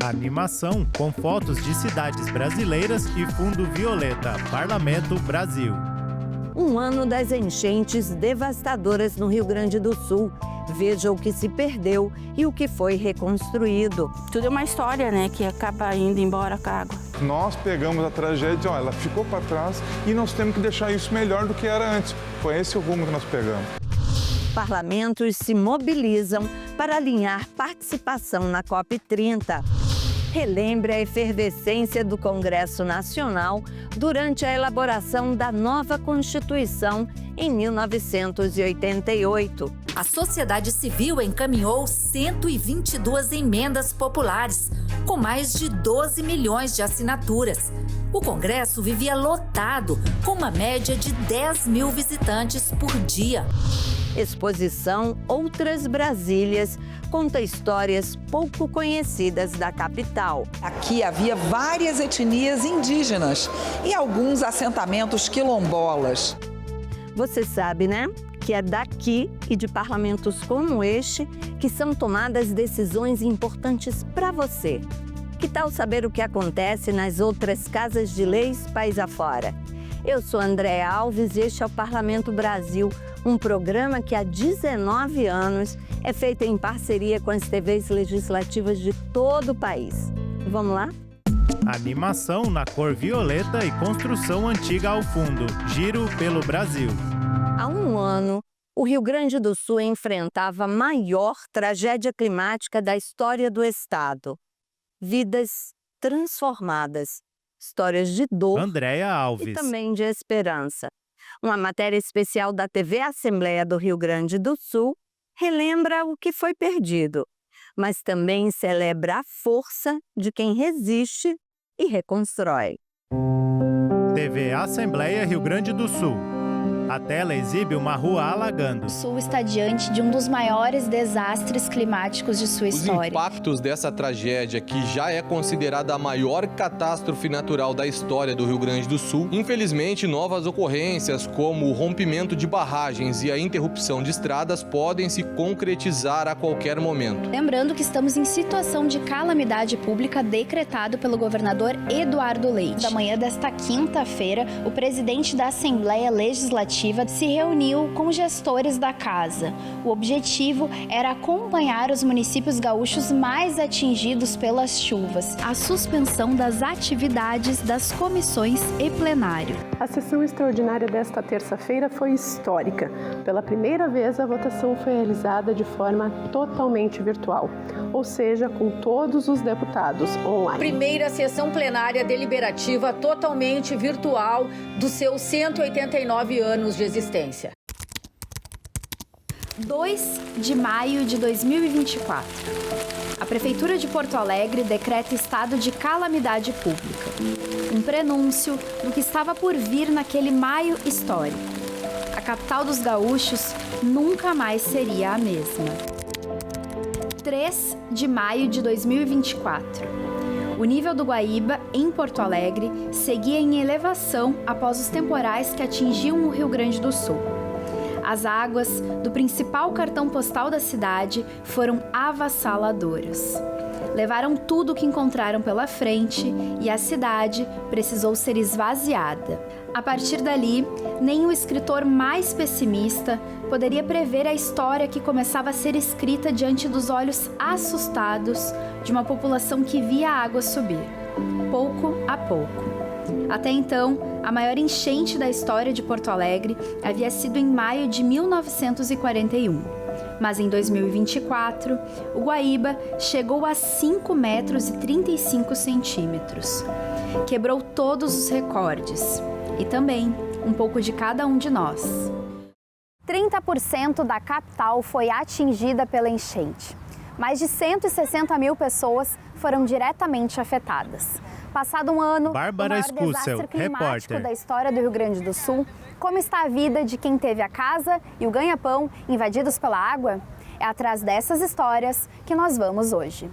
Animação com fotos de cidades brasileiras e fundo violeta. Parlamento Brasil. Um ano das enchentes devastadoras no Rio Grande do Sul. Veja o que se perdeu e o que foi reconstruído. Tudo é uma história, né, que acaba indo embora com a água. Nós pegamos a tragédia, ela ficou para trás e nós temos que deixar isso melhor do que era antes. Foi esse o rumo que nós pegamos. Parlamentos se mobilizam para alinhar participação na COP30. Relembre a efervescência do Congresso Nacional durante a elaboração da nova Constituição em 1988. A sociedade civil encaminhou 122 emendas populares, com mais de 12 milhões de assinaturas. O Congresso vivia lotado, com uma média de 10 mil visitantes por dia. Exposição Outras Brasílias conta histórias pouco conhecidas da capital. Aqui havia várias etnias indígenas e alguns assentamentos quilombolas. Você sabe, né? Que é daqui e de parlamentos como este que são tomadas decisões importantes para você. Que tal saber o que acontece nas outras casas de leis país afora? Eu sou Andréa Alves e este é o Parlamento Brasil, um programa que há 19 anos é feito em parceria com as TVs legislativas de todo o país. Vamos lá? Animação na cor violeta e construção antiga ao fundo. Giro pelo Brasil. Há um ano, o Rio Grande do Sul enfrentava a maior tragédia climática da história do estado. Vidas transformadas, histórias de dor Andréa Alves. E também de esperança. Uma matéria especial da TV Assembleia do Rio Grande do Sul relembra o que foi perdido, mas também celebra a força de quem resiste e reconstrói. TV Assembleia Rio Grande do Sul. A tela exibe uma rua alagando. O Sul está diante de um dos maiores desastres climáticos de sua história. Os impactos dessa tragédia, que já é considerada a maior catástrofe natural da história do Rio Grande do Sul, infelizmente, novas ocorrências, como o rompimento de barragens e a interrupção de estradas, podem se concretizar a qualquer momento. Lembrando que estamos em situação de calamidade pública decretado pelo governador Eduardo Leite. Da manhã desta quinta-feira, o presidente da Assembleia Legislativa se reuniu com gestores da casa. O objetivo era acompanhar os municípios gaúchos mais atingidos pelas chuvas. A suspensão das atividades das comissões e plenário. A sessão extraordinária desta terça-feira foi histórica. Pela primeira vez, a votação foi realizada de forma totalmente virtual, ou seja, com todos os deputados online. Primeira sessão plenária deliberativa totalmente virtual dos seus 189 anos de existência. 2 de maio de 2024. A Prefeitura de Porto Alegre decreta estado de calamidade pública. Um prenúncio do que estava por vir naquele maio histórico. A capital dos gaúchos nunca mais seria a mesma. 3 de maio de 2024. O nível do Guaíba, em Porto Alegre, seguia em elevação após os temporais que atingiam o Rio Grande do Sul. As águas do principal cartão postal da cidade foram avassaladoras. Levaram tudo o que encontraram pela frente e a cidade precisou ser esvaziada. A partir dali, nem o escritor mais pessimista poderia prever a história que começava a ser escrita diante dos olhos assustados de uma população que via a água subir, pouco a pouco. Até então, a maior enchente da história de Porto Alegre havia sido em maio de 1941. Mas em 2024, o Guaíba chegou a 5 metros e 35 centímetros. Quebrou todos os recordes. E também um pouco de cada um de nós. 30% da capital foi atingida pela enchente. Mais de 160 mil pessoas foram diretamente afetadas. Passado um ano, Bárbara o maior Scussel, desastre climático repórter. da história do Rio Grande do Sul, como está a vida de quem teve a casa e o ganha-pão invadidos pela água? É atrás dessas histórias que nós vamos hoje.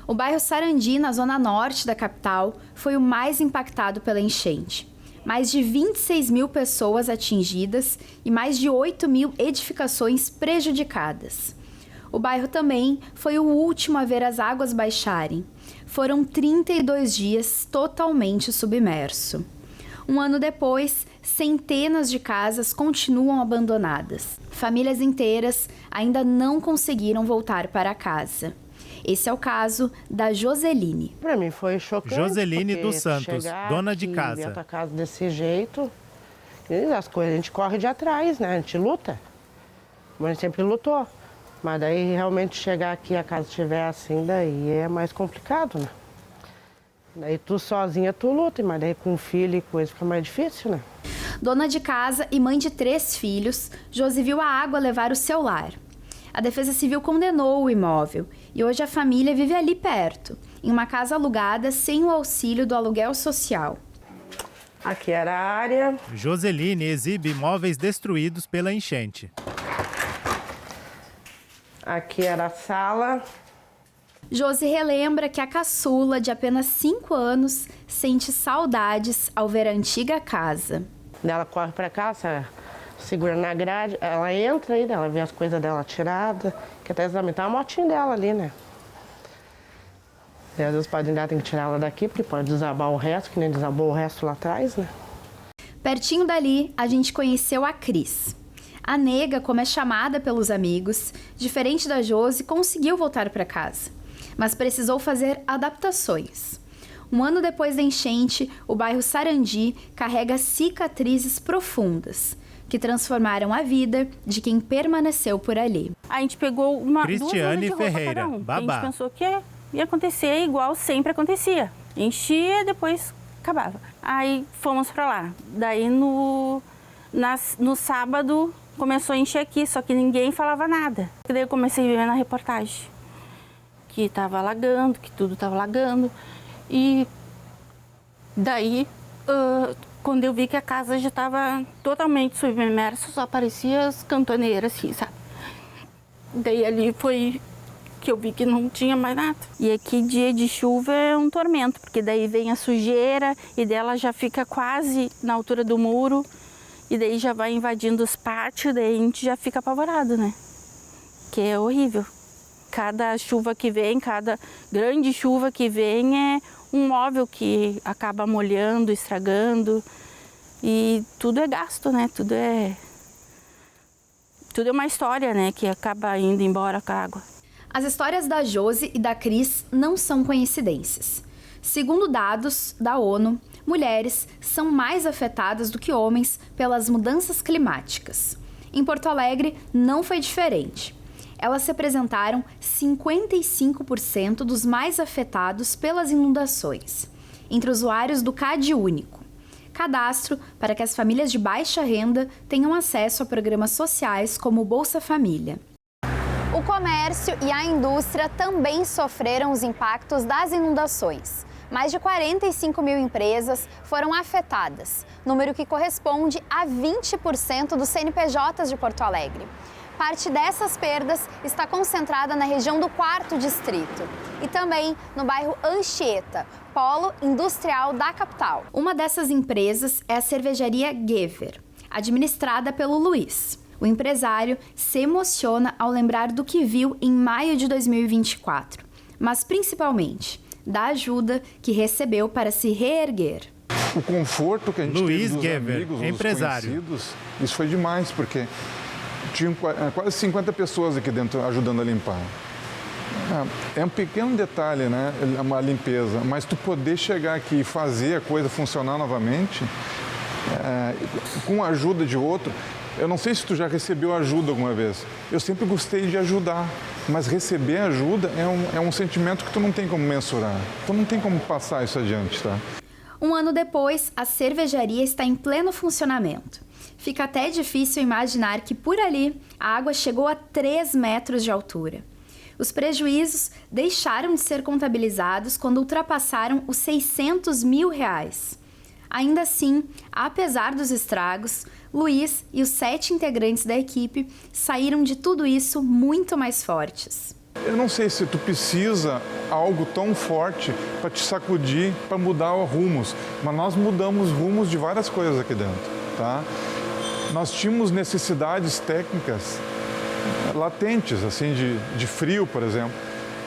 O bairro Sarandi, na zona norte da capital, foi o mais impactado pela enchente. Mais de 26 mil pessoas atingidas e mais de 8 mil edificações prejudicadas. O bairro também foi o último a ver as águas baixarem. Foram 32 dias totalmente submerso. Um ano depois, centenas de casas continuam abandonadas. Famílias inteiras ainda não conseguiram voltar para casa. Esse é o caso da Joseline. Para mim foi chocante. Joseline dos Santos, dona de casa. Dentro da casa desse jeito, as coisas a gente corre de atrás, né? A gente luta. Mas a gente sempre lutou. Mas daí realmente chegar aqui e a casa estiver assim, daí é mais complicado, né? Daí tu sozinha tu luta, mas daí com filho e coisa fica mais difícil, né? Dona de casa e mãe de 3 filhos, Josi viu a água levar o seu lar. A Defesa Civil condenou o imóvel e hoje a família vive ali perto, em uma casa alugada sem o auxílio do aluguel social. Aqui era a área. Joseline exibe imóveis destruídos pela enchente. Aqui era a sala. Josi relembra que a caçula, de apenas 5 anos, sente saudades ao ver a antiga casa. Ela corre para cá, segura na grade, ela entra aí, ela vê as coisas dela tiradas, que até examinar a motinha dela ali, né? E às vezes pode ainda tem que tirar ela daqui, porque pode desabar o resto, que nem desabou o resto lá atrás, né? Pertinho dali, a gente conheceu a Cris. A nega, como é chamada pelos amigos, diferente da Josi, conseguiu voltar para casa, mas precisou fazer adaptações. Um ano depois da enchente, o bairro Sarandi carrega cicatrizes profundas, que transformaram a vida de quem permaneceu por ali. A gente pegou Cristiane Ferreira, cada um. babá. A gente pensou que ia acontecer igual sempre acontecia. Enchia, depois acabava. Aí fomos para lá. Daí no sábado começou a encher aqui, só que ninguém falava nada. Daí eu comecei a ver na reportagem que estava alagando, que tudo estava alagando. E daí, quando eu vi que a casa já estava totalmente submersa, só aparecia as cantoneiras, assim, sabe? Daí ali foi que eu vi que não tinha mais nada. E aqui dia de chuva é um tormento, porque daí vem a sujeira e dela já fica quase na altura do muro. E daí já vai invadindo os pátios, daí a gente já fica apavorado, né? Que é horrível. Cada chuva que vem, cada grande chuva que vem é um móvel que acaba molhando, estragando. E tudo é gasto, né? Tudo é uma história, né? Que acaba indo embora com a água. As histórias da Josi e da Cris não são coincidências. Segundo dados da ONU, mulheres são mais afetadas do que homens pelas mudanças climáticas. Em Porto Alegre, não foi diferente. Elas representaram 55% dos mais afetados pelas inundações, entre usuários do CAD Único, cadastro para que as famílias de baixa renda tenham acesso a programas sociais como o Bolsa Família. O comércio e a indústria também sofreram os impactos das inundações. Mais de 45 mil empresas foram afetadas, número que corresponde a 20% dos CNPJs de Porto Alegre. Parte dessas perdas está concentrada na região do 4º Distrito e também no bairro Anchieta, polo industrial da capital. Uma dessas empresas é a cervejaria Gever, administrada pelo Luiz. O empresário se emociona ao lembrar do que viu em maio de 2024, mas principalmente da ajuda que recebeu para se reerguer. O conforto que a gente Luiz teve dos Gever, amigos, dos empresário. conhecidos, isso foi demais, porque tinham quase 50 pessoas aqui dentro ajudando a limpar. É um pequeno detalhe, né? Uma limpeza, mas tu poder chegar aqui e fazer a coisa funcionar novamente, com a ajuda de outro. Eu não sei se tu já recebeu ajuda alguma vez. Eu sempre gostei de ajudar, mas receber ajuda é um sentimento que tu não tem como mensurar. Tu não tem como passar isso adiante, tá? Um ano depois, a cervejaria está em pleno funcionamento. Fica até difícil imaginar que por ali a água chegou a 3 metros de altura. Os prejuízos deixaram de ser contabilizados quando ultrapassaram os R$600 mil. Ainda assim, apesar dos estragos, Luiz e os 7 integrantes da equipe saíram de tudo isso muito mais fortes. Eu não sei se tu precisa algo tão forte para te sacudir, para mudar rumos, mas nós mudamos rumos de várias coisas aqui dentro, tá? Nós tínhamos necessidades técnicas latentes, assim, de frio, por exemplo.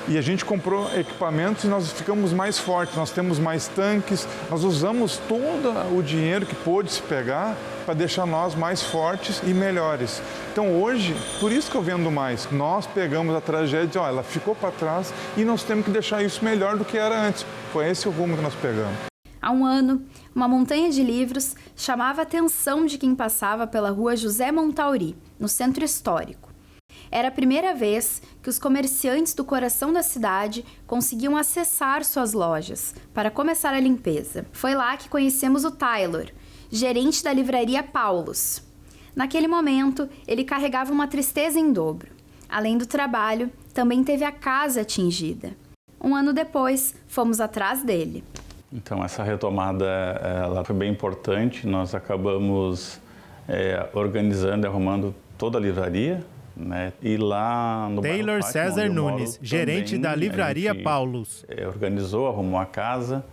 E a gente comprou equipamentos e nós ficamos mais fortes, nós temos mais tanques, nós usamos todo o dinheiro que pôde se pegar para deixar nós mais fortes e melhores. Então hoje, por isso que eu vendo mais, nós pegamos a tragédia, ela ficou para trás e nós temos que deixar isso melhor do que era antes. Foi esse o rumo que nós pegamos. Há um ano, uma montanha de livros chamava a atenção de quem passava pela rua José Montauri, no centro histórico. Era a primeira vez que os comerciantes do coração da cidade conseguiam acessar suas lojas para começar a limpeza. Foi lá que conhecemos o Taylor, gerente da livraria Paulus. Naquele momento, ele carregava uma tristeza em dobro. Além do trabalho, também teve a casa atingida. Um ano depois, fomos atrás dele. Então, essa retomada ela foi bem importante. Nós acabamos organizando e arrumando toda a livraria. Né? E lá no Taylor César Nunes, gerente da livraria Paulus. Organizou, arrumou a casa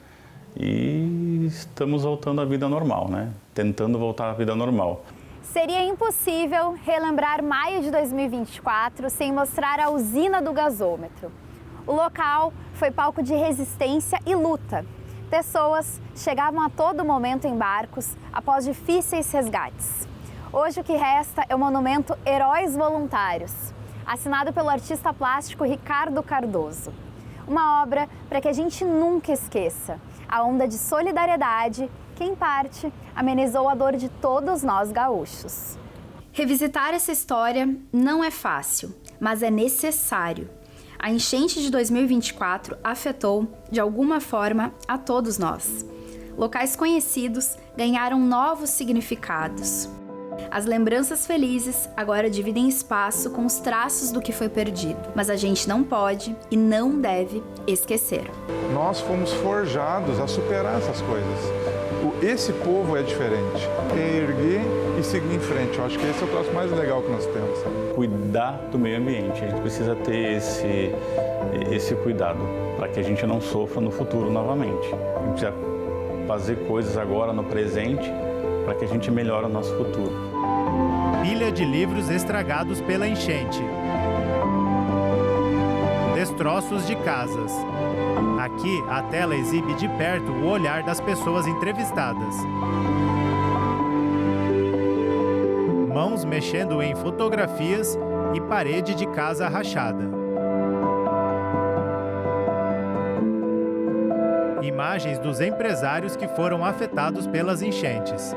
e estamos voltando à vida normal, né? Tentando voltar à vida normal. Seria impossível relembrar maio de 2024 sem mostrar a usina do gasômetro. O local foi palco de resistência e luta. Pessoas chegavam a todo momento em barcos após difíceis resgates. Hoje o que resta é o monumento Heróis Voluntários, assinado pelo artista plástico Ricardo Cardoso. Uma obra para que a gente nunca esqueça a onda de solidariedade que, em parte, amenizou a dor de todos nós gaúchos. Revisitar essa história não é fácil, mas é necessário. A enchente de 2024 afetou, de alguma forma, a todos nós. Locais conhecidos ganharam novos significados. As lembranças felizes agora dividem espaço com os traços do que foi perdido. Mas a gente não pode e não deve esquecer. Nós fomos forjados a superar essas coisas. Esse povo é diferente. É erguer e seguir em frente. Eu acho que esse é o troço mais legal que nós temos. Cuidar do meio ambiente. A gente precisa ter esse cuidado para que a gente não sofra no futuro novamente. A gente precisa fazer coisas agora no presente para que a gente melhore o nosso futuro. Pilha de livros estragados pela enchente. Destroços de casas. Aqui, a tela exibe de perto o olhar das pessoas entrevistadas. Mãos mexendo em fotografias e parede de casa rachada. Imagens dos empresários que foram afetados pelas enchentes.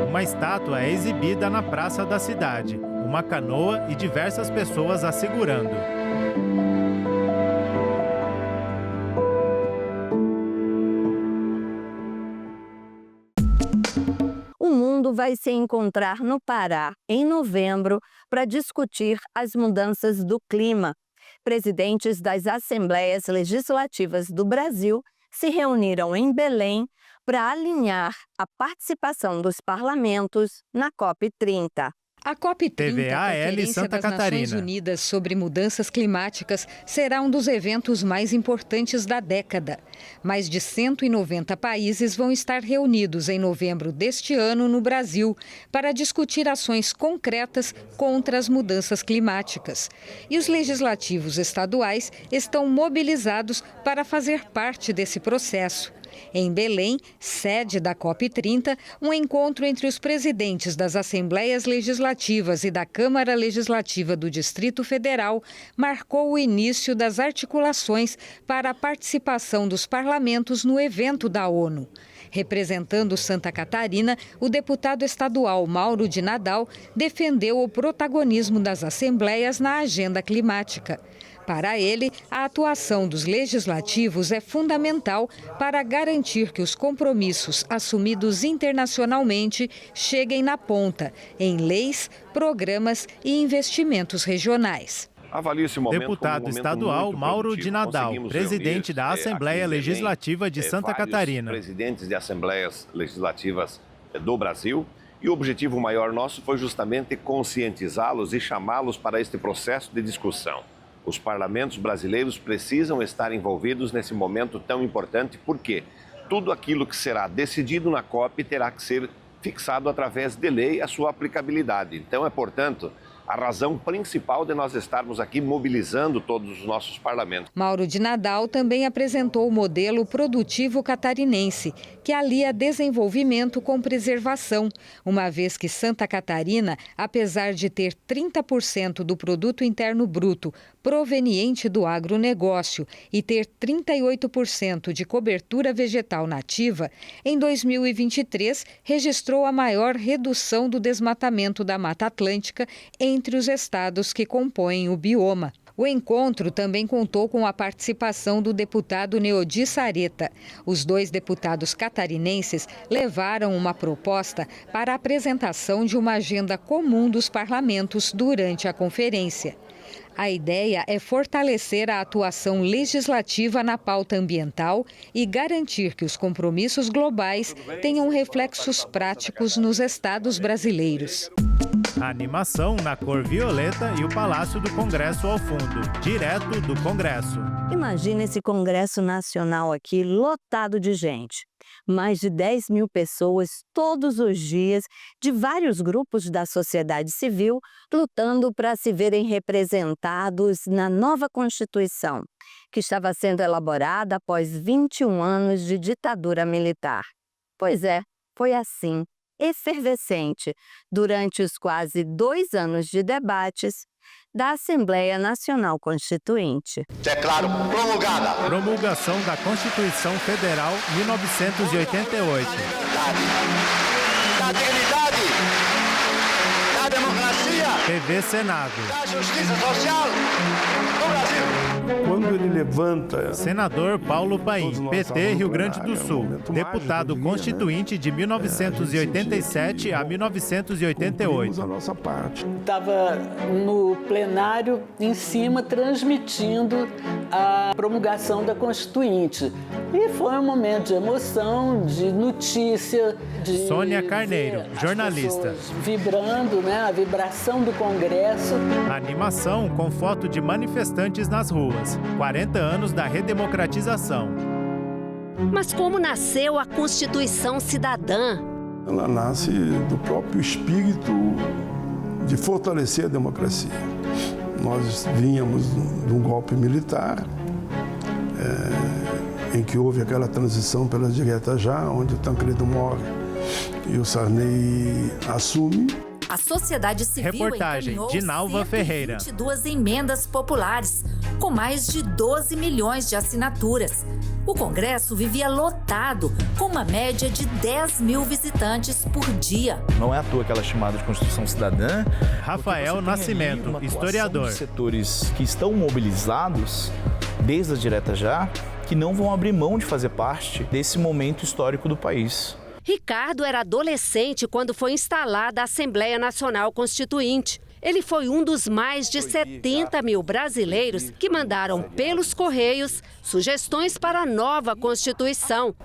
Uma estátua é exibida na praça da cidade, uma canoa e diversas pessoas a segurando. O mundo vai se encontrar no Pará em novembro para discutir as mudanças do clima. Presidentes das Assembleias Legislativas do Brasil se reuniram em Belém para alinhar a participação dos parlamentos na COP30. A COP30, a Conferência das Nações Unidas sobre Mudanças Climáticas, será um dos eventos mais importantes da década. Mais de 190 países vão estar reunidos em novembro deste ano no Brasil para discutir ações concretas contra as mudanças climáticas. E os legislativos estaduais estão mobilizados para fazer parte desse processo. Em Belém, sede da COP30, um encontro entre os presidentes das Assembleias Legislativas e da Câmara Legislativa do Distrito Federal marcou o início das articulações para a participação dos parlamentos no evento da ONU. Representando Santa Catarina, o deputado estadual Mauro de Nadal defendeu o protagonismo das assembleias na agenda climática. Para ele, a atuação dos legislativos é fundamental para garantir que os compromissos assumidos internacionalmente cheguem na ponta, em leis, programas e investimentos regionais. Deputado estadual Mauro de Nadal, presidente da Assembleia Legislativa de Santa Catarina. Presidentes de Assembleias Legislativas do Brasil. E o objetivo maior nosso foi justamente conscientizá-los e chamá-los para este processo de discussão. Os parlamentos brasileiros precisam estar envolvidos nesse momento tão importante. Por quê? tudo aquilo que será decidido na COP terá que ser fixado através de lei a sua aplicabilidade. Então é, portanto, a razão principal de nós estarmos aqui mobilizando todos os nossos parlamentos. Mauro de Nadal também apresentou o modelo produtivo catarinense, que alia desenvolvimento com preservação, uma vez que Santa Catarina, apesar de ter 30% do produto interno bruto proveniente do agronegócio e ter 38% de cobertura vegetal nativa, em 2023 registrou a maior redução do desmatamento da Mata Atlântica entre os estados que compõem o bioma. O encontro também contou com a participação do deputado Neodi Sareta. Os 2 deputados catarinenses levaram uma proposta para a apresentação de uma agenda comum dos parlamentos durante a conferência. A ideia é fortalecer a atuação legislativa na pauta ambiental e garantir que os compromissos globais tenham reflexos práticos nos estados brasileiros. A animação na cor violeta e o Palácio do Congresso ao fundo, direto do Congresso. Imagina esse Congresso Nacional aqui lotado de gente. Mais de 10 mil pessoas todos os dias, de vários grupos da sociedade civil, lutando para se verem representados na nova Constituição, que estava sendo elaborada após 21 anos de ditadura militar. Pois é, foi assim, efervescente, durante os quase 2 anos de debates da Assembleia Nacional Constituinte. Declaro promulgada. Promulgação da Constituição Federal 1988. Da dignidade, da democracia, TV Senado. Da justiça social no Brasil. Quando ele levanta... Senador Paulo Paim, PT Rio Grande do Sul, deputado constituinte de 1987 a 1988. Estava no plenário em cima transmitindo a promulgação da Constituinte. E foi um momento de emoção, de notícia, de Sônia Carneiro, jornalista. Vibrando, né, a vibração do Congresso. A animação com foto de manifestantes nas ruas. 40 anos da redemocratização. Mas como nasceu a Constituição Cidadã? Ela nasce do próprio espírito de fortalecer a democracia. Nós vínhamos de um golpe militar, em que houve aquela transição pela direta já, onde o Tancredo morre e o Sarney assume. A sociedade civil Reportagem de Nalva Ferreira. 122 emendas populares, com mais de 12 milhões de assinaturas. O Congresso vivia lotado, com uma média de 10 mil visitantes por dia. Não é à toa que ela é chamada de Constituição Cidadã. Rafael Nascimento, historiador. De setores que estão mobilizados, desde a direta já, que não vão abrir mão de fazer parte desse momento histórico do país. Ricardo era adolescente quando foi instalada a Assembleia Nacional Constituinte. Ele foi um dos mais de 70 mil brasileiros que mandaram pelos Correios sugestões para a nova Constituição.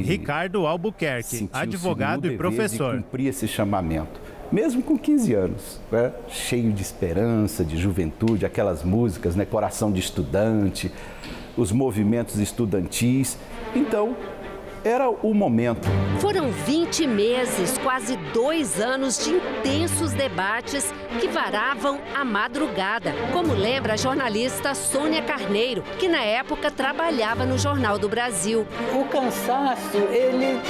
Ricardo Albuquerque, advogado e professor. Cumprir esse chamamento, mesmo com 15 anos, né? Cheio de esperança, de juventude, aquelas músicas, né? Coração de estudante, os movimentos estudantis. Então, era o momento. Foram 20 meses, quase 2 anos de intensos debates que varavam a madrugada, como lembra a jornalista Sônia Carneiro, que na época trabalhava no Jornal do Brasil. O cansaço, ele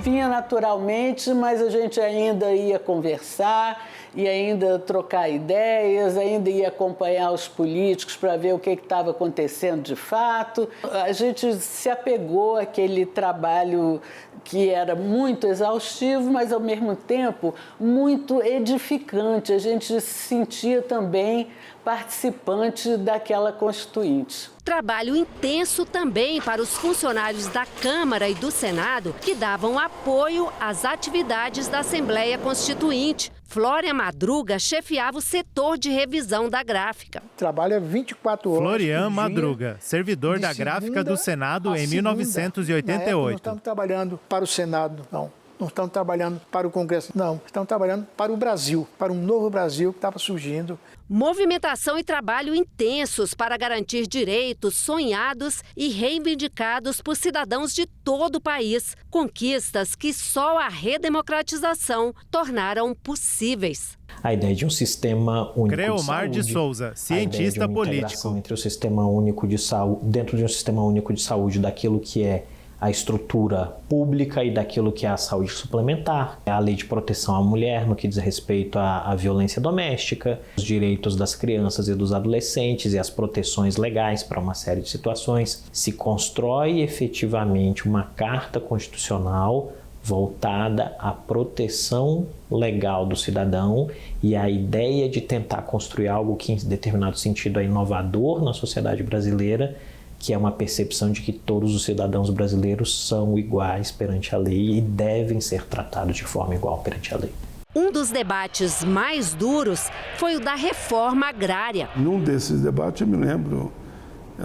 vinha naturalmente, mas a gente ainda ia conversar e ainda trocar ideias, ainda ia acompanhar os políticos para ver o que estava acontecendo de fato. A gente se apegou àquele trabalho que era muito exaustivo, mas ao mesmo tempo muito edificante. A gente se sentia também participante daquela Constituinte. Trabalho intenso também para os funcionários da Câmara e do Senado que davam apoio às atividades da Assembleia Constituinte. Flória Madruga chefiava o setor de revisão da gráfica. Trabalha 24 horas. Florian Madruga, servidor da gráfica do Senado em 1988. Nós estamos trabalhando para o Senado, não. não estão trabalhando para o Congresso, não. Estão trabalhando para o Brasil, para um novo Brasil que estava surgindo. Movimentação e trabalho intensos para garantir direitos sonhados e reivindicados por cidadãos de todo o país. Conquistas que só a redemocratização tornaram possíveis. A ideia de um sistema único Creomar de saúde, de Souza, cientista político. Entre o sistema único de saúde, dentro de um sistema único de saúde, daquilo que é a estrutura pública e daquilo que é a saúde suplementar, a lei de proteção à mulher no que diz respeito à violência doméstica, os direitos das crianças e dos adolescentes e as proteções legais para uma série de situações. Se constrói efetivamente uma carta constitucional voltada à proteção legal do cidadão e a ideia de tentar construir algo que em determinado sentido é inovador na sociedade brasileira, que é uma percepção de que todos os cidadãos brasileiros são iguais perante a lei e devem ser tratados de forma igual perante a lei. Um dos debates mais duros foi o da reforma agrária. Num desses debates eu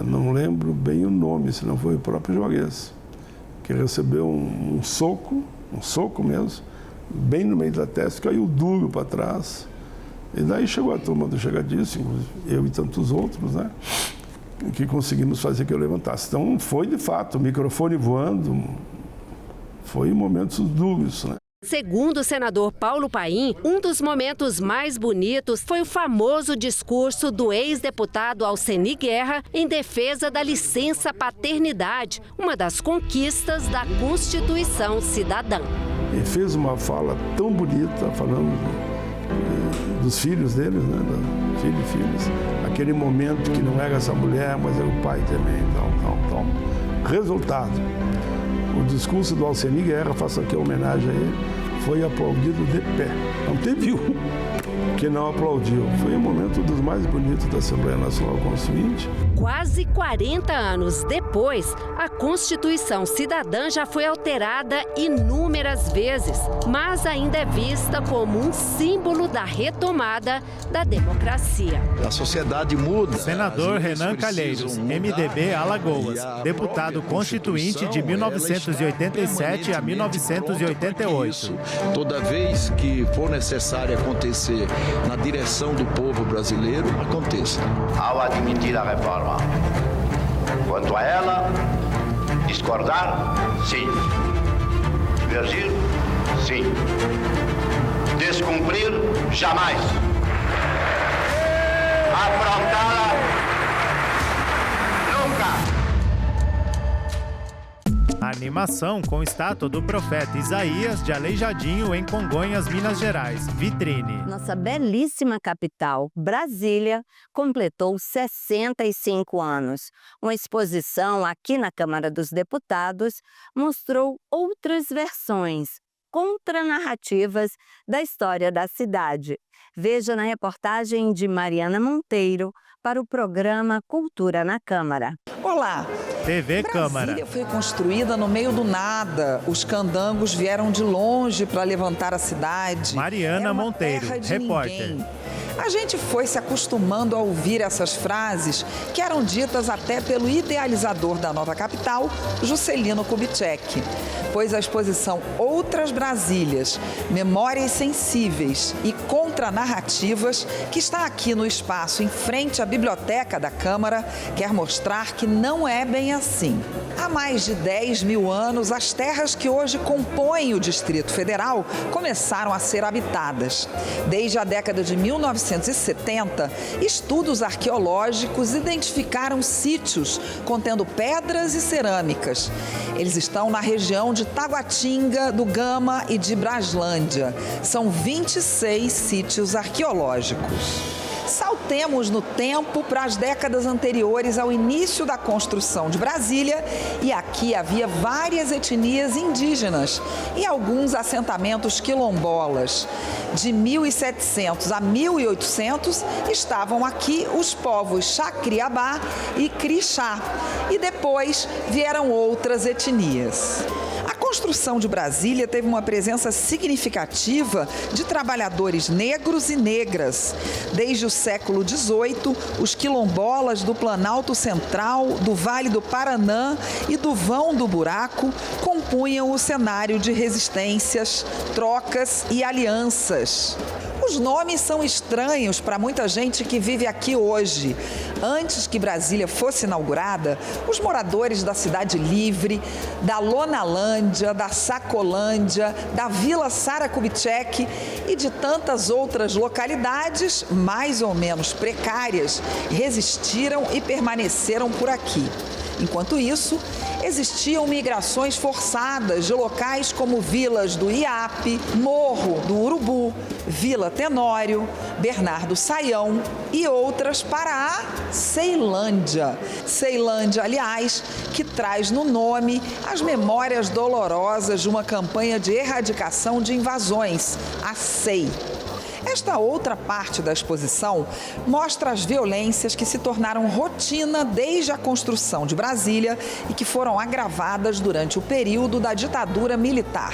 não lembro bem o nome, se não foi o próprio Jogues, que recebeu um soco mesmo, bem no meio da testa, caiu duro para trás. E daí chegou a turma do Chegadíssimo, eu e tantos outros, né? Que conseguimos fazer que eu levantasse. Então foi de fato, o microfone voando, foi momentos duros, né? Segundo o senador Paulo Paim, um dos momentos mais bonitos foi o famoso discurso do ex-deputado Alceni Guerra em defesa da licença paternidade, uma das conquistas da Constituição Cidadã. Ele fez uma fala tão bonita, falando dos filhos deles, né? Filho e filhos. Aquele momento que não era essa mulher, mas era o pai também. Então. Resultado. O discurso do Alceni Guerra, faço aqui a homenagem a ele, foi aplaudido de pé. Não teve um que não aplaudiu. Foi um momento dos mais bonitos da Assembleia Nacional Constituinte. Quase 40 anos depois, a Constituição Cidadã já foi alterada inúmeras vezes, mas ainda é vista como um símbolo da retomada da democracia. A sociedade muda. Senador Renan Calheiros, MDB Alagoas, deputado constituinte de 1987 a 1988. Toda vez que for necessário acontecer na direção do povo brasileiro, aconteça. Ao admitir a reforma, quanto a ela, discordar, sim. Divergir, sim. Descumprir, jamais. Afrontá-la, nunca. Animação com estátua do profeta Isaías de Aleijadinho em Congonhas, Minas Gerais. Vitrine. Nossa belíssima capital, Brasília, completou 65 anos. Uma exposição aqui na Câmara dos Deputados mostrou outras versões, contranarrativas da história da cidade. Veja na reportagem de Mariana Monteiro para o programa Cultura na Câmara. Olá! TV Brasília Câmara. Foi construída no meio do nada. Os candangos vieram de longe para levantar a cidade. Mariana Monteiro, repórter. Ninguém. A gente foi se acostumando a ouvir essas frases que eram ditas até pelo idealizador da nova capital, Juscelino Kubitschek. Pois a exposição Outras Brasílias, Memórias Sensíveis e Contranarrativas, que está aqui no espaço em frente à Biblioteca da Câmara, quer mostrar que não é bem assim. Há mais de 10 mil anos, as terras que hoje compõem o Distrito Federal começaram a ser habitadas. Desde a década de 1970, estudos arqueológicos identificaram sítios contendo pedras e cerâmicas. Eles estão na região de Taguatinga, do Gama e de Braslândia. São 26 sítios arqueológicos. Saltemos no tempo para as décadas anteriores ao início da construção de Brasília e aqui havia várias etnias indígenas e alguns assentamentos quilombolas. De 1700 a 1800 estavam aqui os povos Xacriabá e Crixá e depois vieram outras etnias. A construção de Brasília teve uma presença significativa de trabalhadores negros e negras. Desde o século XVIII, os quilombolas do Planalto Central, do Vale do Paraná e do Vão do Buraco compunham o cenário de resistências, trocas e alianças. Os nomes são estranhos para muita gente que vive aqui hoje. Antes que Brasília fosse inaugurada, os moradores da Cidade Livre, da Lonalândia, da Sacolândia, da Vila Sara Kubitschek e de tantas outras localidades, mais ou menos precárias, resistiram e permaneceram por aqui. Enquanto isso, existiam migrações forçadas de locais como vilas do Iape, Morro do Urubu, Vila Tenório, Bernardo Saião e outras para a Ceilândia. Ceilândia, aliás, que traz no nome as memórias dolorosas de uma campanha de erradicação de invasões, a CEI. Esta outra parte da exposição mostra as violências que se tornaram rotina desde a construção de Brasília e que foram agravadas durante o período da ditadura militar.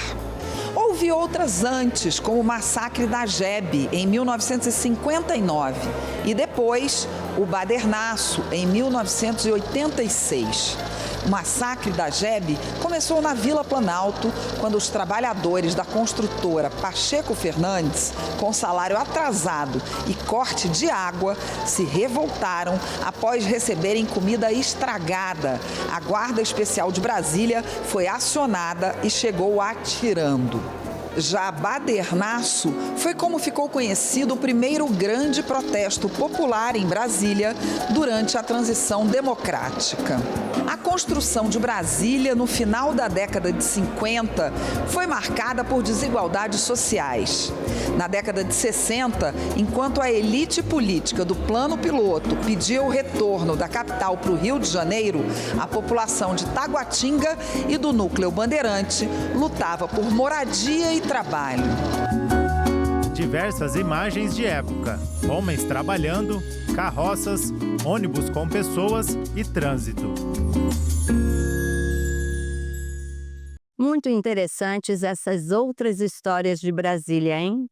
Houve outras antes, como o massacre da Jebe, em 1959, e depois o Badernaço, em 1986. O massacre da Jebe começou na Vila Planalto, quando os trabalhadores da construtora Pacheco Fernandes, com salário atrasado e corte de água, se revoltaram após receberem comida estragada. A Guarda Especial de Brasília foi acionada e chegou atirando. Já Badernaço foi como ficou conhecido o primeiro grande protesto popular em Brasília durante a transição democrática. A construção de Brasília, no final da década de 50, foi marcada por desigualdades sociais. Na década de 60, enquanto a elite política do Plano Piloto pedia o retorno da capital para o Rio de Janeiro, a população de Taguatinga e do Núcleo Bandeirante lutava por moradia e trabalho. Diversas imagens de época: homens trabalhando, carroças, ônibus com pessoas e trânsito. Muito interessantes essas outras histórias de Brasília, hein?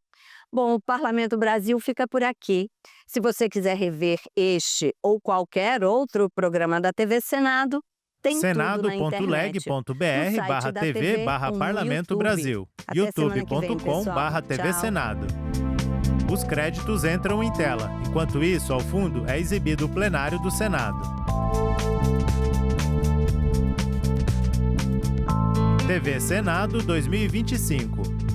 Bom, o Parlamento Brasil fica por aqui. Se você quiser rever este ou qualquer outro programa da TV Senado, tem senado.leg.br/tv/Parlamento Brasil, youtube.com/TV Senado. Os créditos entram em tela. Enquanto isso, ao fundo, é exibido o plenário do Senado. TV Senado 2025.